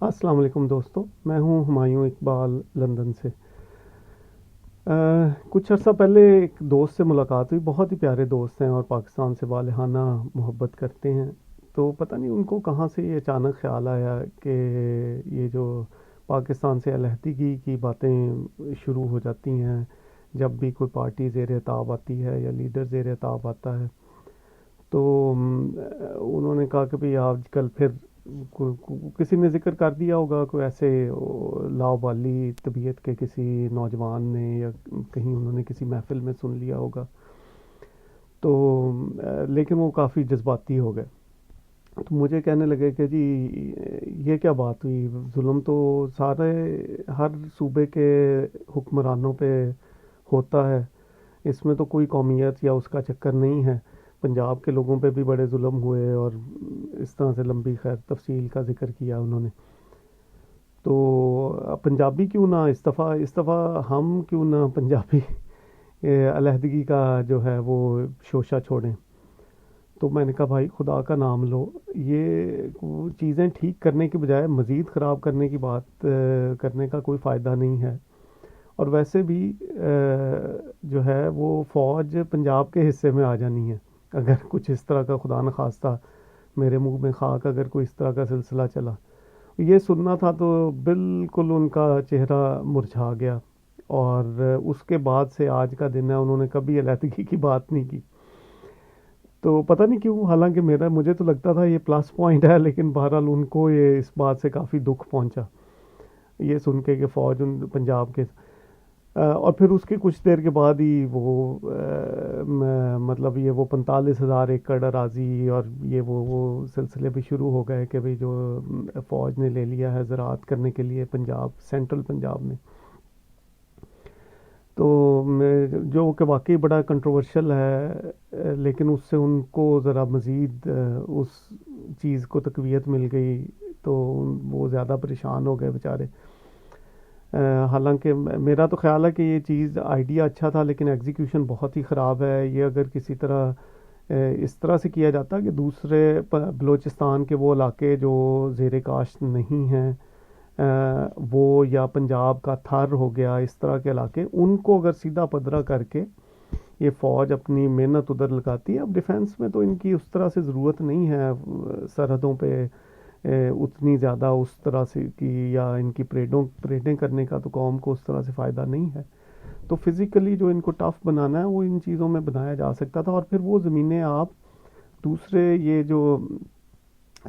السلام علیکم دوستو، میں ہوں ہمایوں اقبال لندن سے۔ کچھ عرصہ پہلے ایک دوست سے ملاقات ہوئی، بہت ہی پیارے دوست ہیں اور پاکستان سے والہانہ محبت کرتے ہیں۔ تو پتہ نہیں ان کو کہاں سے یہ اچانک خیال آیا کہ یہ جو پاکستان سے علیحدگی کی باتیں شروع ہو جاتی ہیں جب بھی کوئی پارٹی زیر اطاعت آتی ہے یا لیڈر زیر اطاعت آتا ہے، تو انہوں نے کہا کہ بھئی آج کل پھر کسی نے ذکر کر دیا ہوگا، کوئی ایسے لاؤبالی طبیعت کے کسی نوجوان نے، یا کہیں انہوں نے کسی محفل میں سن لیا ہوگا، تو لیکن وہ کافی جذباتی ہو گئے۔ تو مجھے کہنے لگے کہ جی یہ کیا بات ہوئی، ظلم تو سارے ہر صوبے کے حکمرانوں پہ ہوتا ہے، اس میں تو کوئی قومیت یا اس کا چکر نہیں ہے۔ پنجاب کے لوگوں پہ بھی بڑے ظلم ہوئے، اور اس طرح سے لمبی خیر تفصیل کا ذکر کیا انہوں نے۔ تو پنجابی کیوں نہ اس دفعہ ہم کیوں نہ پنجابی علیحدگی کا جو ہے وہ شوشہ چھوڑیں۔ تو میں نے کہا بھائی خدا کا نام لو، یہ چیزیں ٹھیک کرنے کی بجائے مزید خراب کرنے کی بات کرنے کا کوئی فائدہ نہیں ہے۔ اور ویسے بھی جو ہے وہ فوج پنجاب کے حصے میں آ جانی ہے اگر کچھ اس طرح کا خدا نخواستہ میرے منہ میں خاک اگر کوئی اس طرح کا سلسلہ چلا۔ یہ سننا تھا تو بالکل ان کا چہرہ مرجھا گیا، اور اس کے بعد سے آج کا دن ہے انہوں نے کبھی علیحدگی کی بات نہیں کی۔ تو پتہ نہیں کیوں، حالانکہ مجھے تو لگتا تھا یہ پلس پوائنٹ ہے، لیکن بہرحال ان کو یہ اس بات سے کافی دکھ پہنچا یہ سن کے کہ فوج ان پنجاب کے اور پھر اس کے کچھ دیر کے بعد ہی وہ مطلب یہ وہ 45,000 ایکڑ اراضی اور یہ وہ سلسلے بھی شروع ہو گئے کہ بھئی جو فوج نے لے لیا ہے زراعت کرنے کے لیے پنجاب، سینٹرل پنجاب میں۔ تو جو کہ واقعی بڑا کنٹروورشل ہے، لیکن اس سے ان کو ذرا مزید اس چیز کو تقویت مل گئی، تو وہ زیادہ پریشان ہو گئے بیچارے۔ حالانکہ میرا تو خیال ہے کہ یہ چیز آئیڈیا اچھا تھا، لیکن ایگزیکیوشن بہت ہی خراب ہے۔ یہ اگر کسی طرح اس طرح سے کیا جاتا کہ دوسرے بلوچستان کے وہ علاقے جو زیر کاشت نہیں ہیں، وہ یا پنجاب کا تھر ہو گیا، اس طرح کے علاقے، ان کو اگر سیدھا پدرا کر کے یہ فوج اپنی محنت ادھر لگاتی ہے۔ اب ڈیفنس میں تو ان کی اس طرح سے ضرورت نہیں ہے، سرحدوں پہ اتنی زیادہ اس طرح سے کی، یا ان کی پریڈیں کرنے کا تو قوم کو اس طرح سے فائدہ نہیں ہے۔ تو فزیکلی جو ان کو ٹف بنانا ہے وہ ان چیزوں میں بنایا جا سکتا تھا، اور پھر وہ زمینیں آپ دوسرے یہ جو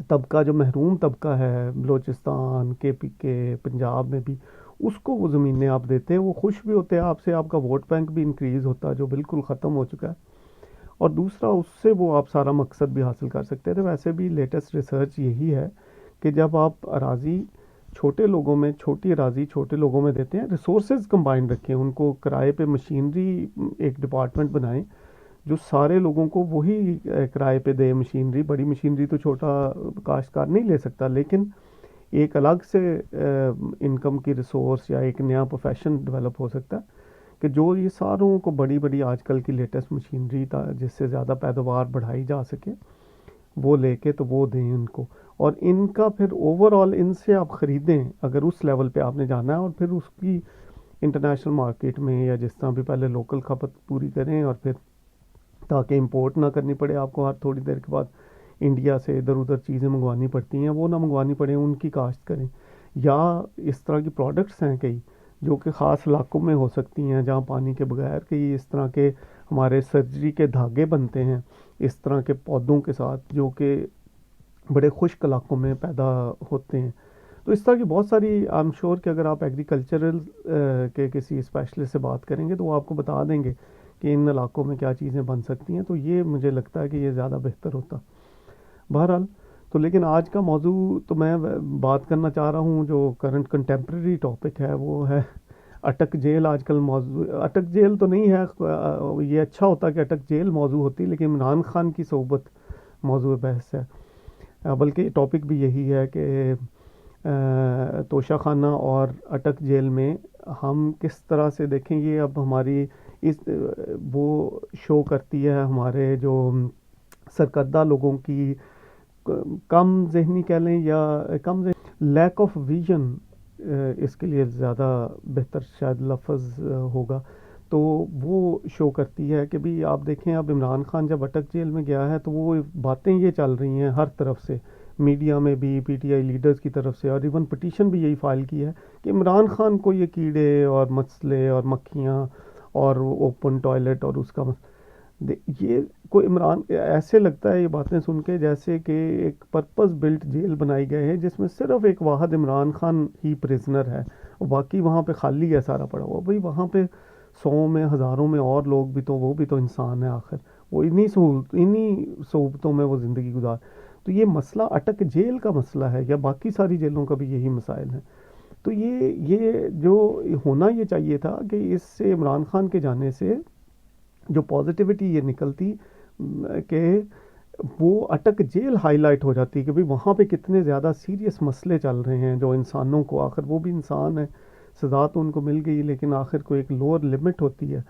طبقہ جو محروم طبقہ ہے بلوچستان کے پنجاب میں بھی، اس کو وہ زمینیں آپ دیتے، وہ خوش بھی ہوتے آپ سے، آپ کا ووٹ بینک بھی انکریز ہوتا جو بالکل ختم ہو چکا ہے، اور دوسرا اس سے وہ آپ سارا مقصد بھی حاصل کر سکتے تھے۔ ویسے بھی لیٹسٹ ریسرچ یہی ہے کہ جب آپ اراضی چھوٹی اراضی چھوٹے لوگوں میں دیتے ہیں، ریسورسز کمبائن رکھیں، ان کو کرائے پہ مشینری ایک ڈپارٹمنٹ بنائیں جو سارے لوگوں کو وہی کرائے پہ دے مشینری۔ بڑی مشینری تو چھوٹا کاشتکار نہیں لے سکتا، لیکن ایک الگ سے انکم کی ریسورس یا ایک نیا پروفیشن ڈیولپ ہو سکتا ہے کہ جو یہ ساروں کو بڑی بڑی آج کل کی لیٹسٹ مشینری جس سے زیادہ پیداوار بڑھائی جا سکے وہ لے کے تو وہ دیں ان کو، اور ان کا پھر اوور آل ان سے آپ خریدیں اگر اس لیول پہ آپ نے جانا ہے، اور پھر اس کی انٹرنیشنل مارکیٹ میں یا جس طرح بھی پہلے لوکل کھپت پوری کریں، اور پھر تاکہ امپورٹ نہ کرنی پڑے آپ کو ہر تھوڑی دیر کے بعد انڈیا سے ادھر ادھر چیزیں منگوانی پڑتی ہیں، وہ نہ منگوانی پڑیں، ان کی کاشت کریں۔ یا اس طرح کی پروڈکٹس ہیں کئی جو کہ خاص علاقوں میں ہو سکتی ہیں جہاں پانی کے بغیر، کہ اس طرح کے ہمارے سرجری کے دھاگے بنتے ہیں اس طرح کے پودوں کے ساتھ جو کہ بڑے خشک علاقوں میں پیدا ہوتے ہیں۔ تو اس طرح کی بہت ساری، آئی ایم شیور کہ اگر آپ ایگریکلچرل کے کسی اسپیشلسٹ سے بات کریں گے تو وہ آپ کو بتا دیں گے کہ ان علاقوں میں کیا چیزیں بن سکتی ہیں، تو یہ مجھے لگتا ہے کہ یہ زیادہ بہتر ہوتا۔ بہرحال تو لیکن آج کا موضوع تو میں بات کرنا چاہ رہا ہوں، جو کرنٹ کنٹمپریری ٹاپک ہے وہ ہے اٹک جیل۔ آج کل موضوع اٹک جیل تو نہیں ہے، یہ اچھا ہوتا کہ اٹک جیل موضوع ہوتی، لیکن عمران خان کی صحبت موضوع بحث ہے، بلکہ ٹاپک بھی یہی ہے کہ توشہ خانہ اور اٹک جیل میں ہم کس طرح سے دیکھیں۔ یہ اب ہماری اس وہ شو کرتی ہے ہمارے جو سرکردہ لوگوں کی کم ذہنی کہہ لیں یا کم لیک آف ویژن، اس کے لیے زیادہ بہتر شاید لفظ ہوگا، تو وہ شو کرتی ہے کہ بھی آپ دیکھیں اب عمران خان جب اٹک جیل میں گیا ہے تو وہ باتیں یہ چل رہی ہیں ہر طرف سے، میڈیا میں بھی، پی ٹی آئی لیڈرز کی طرف سے، اور ایون پٹیشن بھی یہی فائل کی ہے کہ عمران خان کو یہ کیڑے اور مسئلے اور مکھیاں اور اوپن ٹوائلٹ اور اس کا یہ کوئی عمران ایسے لگتا ہے یہ باتیں سن کے جیسے کہ ایک پرپز بلٹ جیل بنائی گئے ہے جس میں صرف ایک واحد عمران خان ہی پریزنر ہے، اور باقی وہاں پہ خالی ہے سارا پڑا ہوا، بھئی وہاں پہ 100 میں 1000 میں اور لوگ بھی تو وہ بھی تو انسان ہے آخر، وہ انہی صعوبتوں میں وہ زندگی گزار. تو یہ مسئلہ اٹک جیل کا مسئلہ ہے یا باقی ساری جیلوں کا بھی یہی مسائل ہیں. تو یہ جو ہونا یہ چاہیے تھا کہ اس سے عمران خان کے جانے سے جو پازیٹیوٹی یہ نکلتی کہ وہ اٹک جیل ہائی لائٹ ہو جاتی کہ بھئی وہاں پہ کتنے زیادہ سیریس مسئلے چل رہے ہیں جو انسانوں کو، آخر وہ بھی انسان ہے، سزا تو ان کو مل گئی لیکن آخر کو ایک لوور لمٹ ہوتی ہے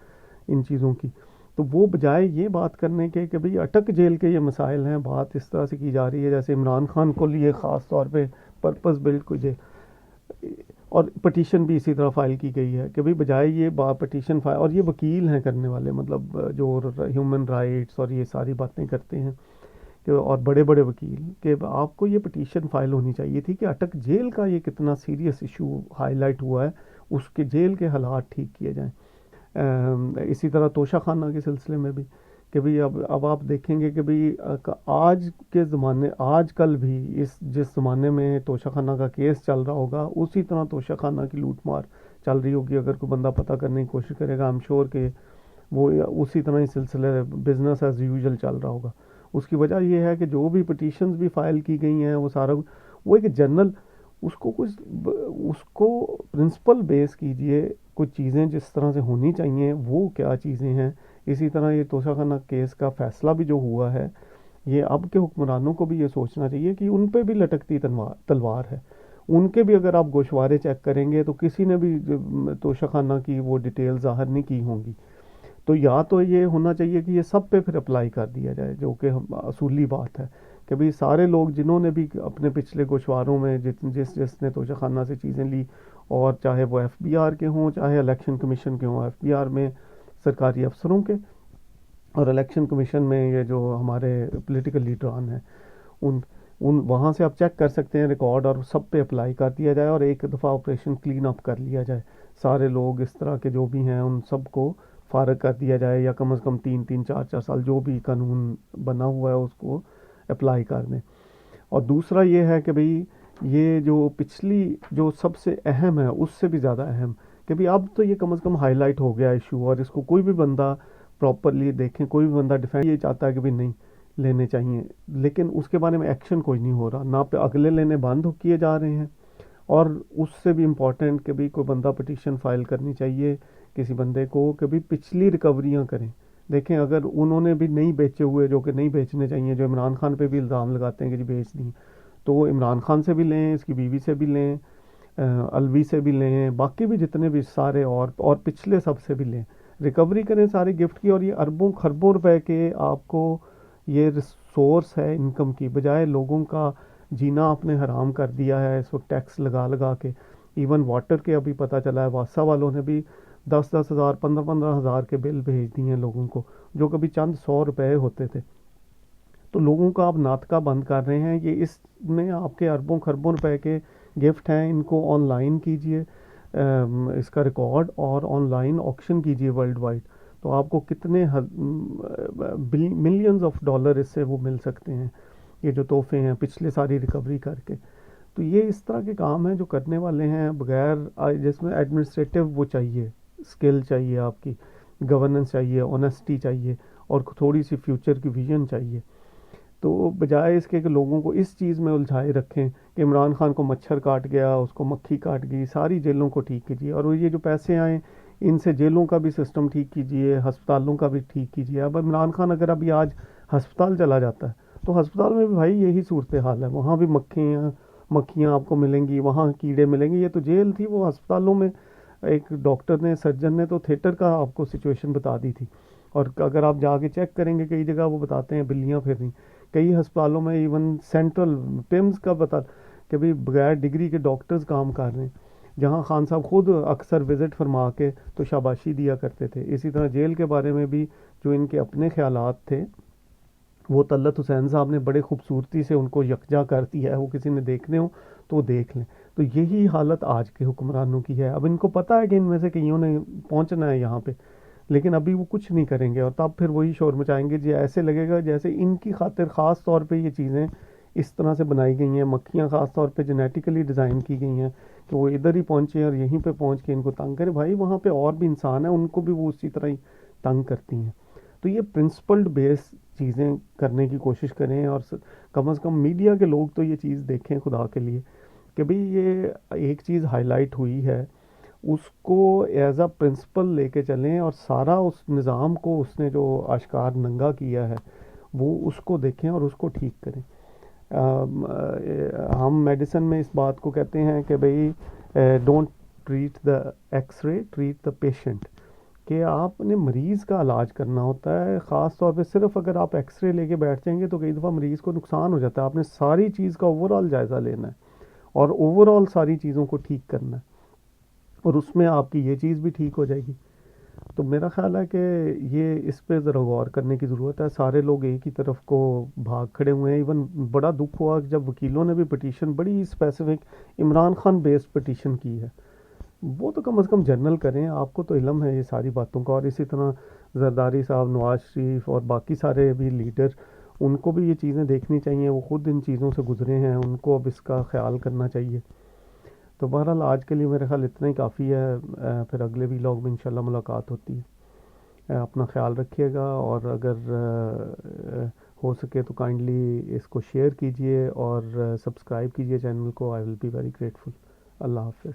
ان چیزوں کی. تو وہ بجائے یہ بات کرنے کے کہ بھئی اٹک جیل کے یہ مسائل ہیں، بات اس طرح سے کی جا رہی ہے جیسے عمران خان کو لیے خاص طور پہ پرپز بلڈ کو اور پٹیشن بھی اسی طرح فائل کی گئی ہے کہ بھئی بجائے یہ پٹیشن فائل، اور یہ وکیل ہیں کرنے والے، مطلب جو ہیومن رائٹس اور یہ ساری باتیں کرتے ہیں کہ اور بڑے بڑے وکیل، کہ آپ کو یہ پٹیشن فائل ہونی چاہیے تھی کہ اٹک جیل کا یہ کتنا سیریس ایشو ہائی لائٹ ہوا ہے، اس کے جیل کے حالات ٹھیک کیے جائیں. اسی طرح توشہ خانہ کے سلسلے میں بھی کہ بھئی اب آپ دیکھیں گے کہ بھئی آج کے زمانے، آج کل بھی جس زمانے میں توشہ خانہ کا کیس چل رہا ہوگا اسی طرح توشہ خانہ کی لوٹ مار چل رہی ہوگی. اگر کوئی بندہ پتہ کرنے کی کوشش کرے گا ایم شور کہ وہ اسی طرح ہی سلسلے بزنس ایز یوزل چل رہا ہوگا. اس کی وجہ یہ ہے کہ جو بھی پٹیشنز بھی فائل کی گئی ہیں وہ سارا وہ ایک جنرل اس کو پرنسپل بیس کیجئے، کچھ چیزیں جس طرح سے ہونی چاہیے وہ کیا چیزیں ہیں. اسی طرح یہ توشہ خانہ کیس کا فیصلہ بھی جو ہوا ہے، یہ اب کے حکمرانوں کو بھی یہ سوچنا چاہیے کہ ان پہ بھی لٹکتی تلوار ہے. ان کے بھی اگر آپ گوشوارے چیک کریں گے تو کسی نے بھی توشہ خانہ کی وہ ڈیٹیل ظاہر نہیں کی ہوں گی. تو یا تو یہ ہونا چاہیے کہ یہ سب پہ پھر اپلائی کر دیا جائے، جو کہ اصولی بات ہے کہ بھئی سارے لوگ جنہوں نے بھی اپنے پچھلے گوشواروں میں جس نے توشہ خانہ سے چیزیں لی، اور چاہے وہ ایف بی آر کے ہوں چاہے الیکشن کمیشن کے ہوں، ایف بی آر میں سرکاری افسروں کے اور الیکشن کمیشن میں یہ جو ہمارے پولیٹیکل لیڈران ہیں، ان وہاں سے آپ چیک کر سکتے ہیں ریکارڈ، اور سب پہ اپلائی کر دیا جائے اور ایک دفعہ آپریشن کلین اپ کر لیا جائے. سارے لوگ اس طرح کے جو بھی ہیں ان سب کو فارغ کر دیا جائے، یا کم از کم 3-4 سال جو بھی قانون بنا ہوا ہے اس کو اپلائی کر دیں. اور دوسرا یہ ہے کہ بھئی یہ جو پچھلی جو سب سے اہم ہے اس سے بھی زیادہ اہم کہ بھئی اب تو یہ کم از کم ہائی لائٹ ہو گیا ایشو، اور اس کو کوئی بھی بندہ پراپرلی دیکھیں، کوئی بھی بندہ ڈیفینڈ یہ چاہتا ہے کہ بھئی نہیں لینے چاہیے، لیکن اس کے بارے میں ایکشن کوئی نہیں ہو رہا، نہ پہ اگلے لینے بند کیے جا رہے ہیں. اور اس سے بھی امپورٹنٹ کہ بھئی کوئی بندہ پٹیشن فائل کرنی چاہیے کسی بندے کو کہ بھئی پچھلی ریکوریاں کریں. دیکھیں اگر انہوں نے بھی نہیں بیچے ہوئے جو کہ نہیں بیچنے چاہیے، جو عمران خان پہ بھی الزام لگاتے ہیں کہ جی بیچ دیں، تو وہ عمران خان سے بھی لیں، اس کی بیوی سے بھی لیں، الوی سے بھی لیں، باقی بھی جتنے بھی سارے اور پچھلے سب سے بھی لیں، ریکوری کریں سارے گفٹ کی. اور یہ اربوں خربوں روپے کے آپ کو یہ سورس ہے انکم کی، بجائے لوگوں کا جینا آپ نے حرام کر دیا ہے اس وقت ٹیکس لگا کے. ایون واٹر کے ابھی پتہ چلا ہے واسا والوں نے بھی 10,000 15,000 کے بل بھیج دیے ہیں لوگوں کو، جو کبھی چند 100 روپے ہوتے تھے. تو لوگوں کا آپ ناطقہ بند کر رہے ہیں. یہ اس میں آپ کے اربوں خربوں روپے کے گفٹ ہیں، ان کو آن لائن کیجئے اس کا ریکارڈ، اور آن لائن آکشن کیجئے ورلڈ وائڈ، تو آپ کو کتنے ملینز آف ڈالر اس سے وہ مل سکتے ہیں، یہ جو تحفے ہیں پچھلے ساری ریکوری کر کے. تو یہ اس طرح کے کام ہیں جو کرنے والے ہیں بغیر جس میں ایڈمنسٹریٹو وہ چاہیے، اسکل چاہیے، آپ کی گورننس چاہیے، آنیسٹی چاہیے، اور تھوڑی سی فیوچر کی ویژن چاہیے. تو بجائے اس کے کہ لوگوں کو اس چیز میں الجھائے رکھیں کہ عمران خان کو مچھر کاٹ گیا، اس کو مکھی کاٹ گئی، ساری جیلوں کو ٹھیک کیجیے، اور یہ جو پیسے آئیں ان سے جیلوں کا بھی سسٹم ٹھیک کیجیے، ہسپتالوں کا بھی ٹھیک کیجیے. اب عمران خان اگر ابھی آج ہسپتال چلا جاتا ہے تو ہسپتال میں بھی بھائی یہی صورتحال ہے، وہاں بھی مکھیاں آپ کو ملیں گی، وہاں کیڑے ملیں گے. یہ تو جیل تھی، وہ ہسپتالوں میں ایک ڈاکٹر نے، سرجن نے تو تھیٹر کا آپ کو سچویشن بتا دی تھی. اور اگر آپ جا کے چیک کریں گے کئی جگہ وہ بتاتے ہیں بلیاں پھر رہی کئی ہسپتالوں میں ایون سینٹرل پمز کا بتا کہ بھی بغیر ڈگری کے ڈاکٹرز کام کر رہے ہیں، جہاں خان صاحب خود اکثر وزٹ فرما کے تو شاباشی دیا کرتے تھے. اسی طرح جیل کے بارے میں بھی جو ان کے اپنے خیالات تھے وہ طلعت حسین صاحب نے بڑے خوبصورتی سے ان کو یکجا کر دیا ہے، وہ کسی نے دیکھنے ہو تو وہ دیکھ لیں. تو یہی حالت آج کے حکمرانوں کی ہے. اب ان کو پتہ ہے کہ ان میں سے کئیوں نے پہنچنا ہے یہاں پہ، لیکن ابھی وہ کچھ نہیں کریں گے، اور تب پھر وہی شور مچائیں گے. جی ایسے لگے گا جیسے ان کی خاطر خاص طور پہ یہ چیزیں اس طرح سے بنائی گئی ہیں، مکھیاں خاص طور پہ جینیٹیکلی ڈیزائن کی گئی ہیں کہ وہ ادھر ہی پہنچے اور یہیں پہ پہنچ کے ان کو تنگ کرے. بھائی وہاں پہ اور بھی انسان ہیں، ان کو بھی وہ اسی طرح ہی تنگ کرتی ہیں. تو یہ پرنسپلڈ بیس چیزیں کرنے کی کوشش کریں، اور کم از کم میڈیا کے لوگ تو یہ چیز دیکھیں خدا کے لیے کہ بھئی یہ ایک چیز ہائی لائٹ ہوئی ہے، اس کو ایز اے پرنسپل لے کے چلیں، اور سارا اس نظام کو اس نے جو آشکار ننگا کیا ہے وہ اس کو دیکھیں اور اس کو ٹھیک کریں. ہم میڈیسن میں اس بات کو کہتے ہیں کہ بھئی don't treat the X ray, treat the patient. کہ آپ نے مریض کا علاج کرنا ہوتا ہے، خاص طور پہ صرف اگر آپ ایکس رے لے کے بیٹھ جائیں گے تو کئی دفعہ مریض کو نقصان ہو جاتا ہے. آپ نے ساری چیز کا اوور آل جائزہ لینا ہے اور اوور آل ساری چیزوں کو ٹھیک کرنا ہے، اور اس میں آپ کی یہ چیز بھی ٹھیک ہو جائے گی. تو میرا خیال ہے کہ یہ اس پہ ذرا غور کرنے کی ضرورت ہے. سارے لوگ ایک ہی طرف کو بھاگ کھڑے ہوئے ہیں. ایون بڑا دکھ ہوا جب وکیلوں نے بھی پٹیشن بڑی specific Imran Khan based petition کی ہے. وہ تو کم از کم جرنل کریں، آپ کو تو علم ہے یہ ساری باتوں کا. اور اسی طرح زرداری صاحب، نواز شریف اور باقی سارے بھی لیڈر، ان کو بھی یہ چیزیں دیکھنی چاہیے. وہ خود ان چیزوں سے گزرے ہیں، ان کو اب اس کا خیال کرنا چاہیے. تو بہرحال آج کے لیے میرے خیال اتنا ہی کافی ہے. پھر اگلے ویلاگ میں انشاءاللہ ملاقات ہوتی ہے. اپنا خیال رکھیے گا، اور اگر ہو سکے تو کائنڈلی اس کو شیئر کیجئے اور سبسکرائب کیجئے چینل کو. آئی ول بی ویری گریٹفل. اللہ حافظ.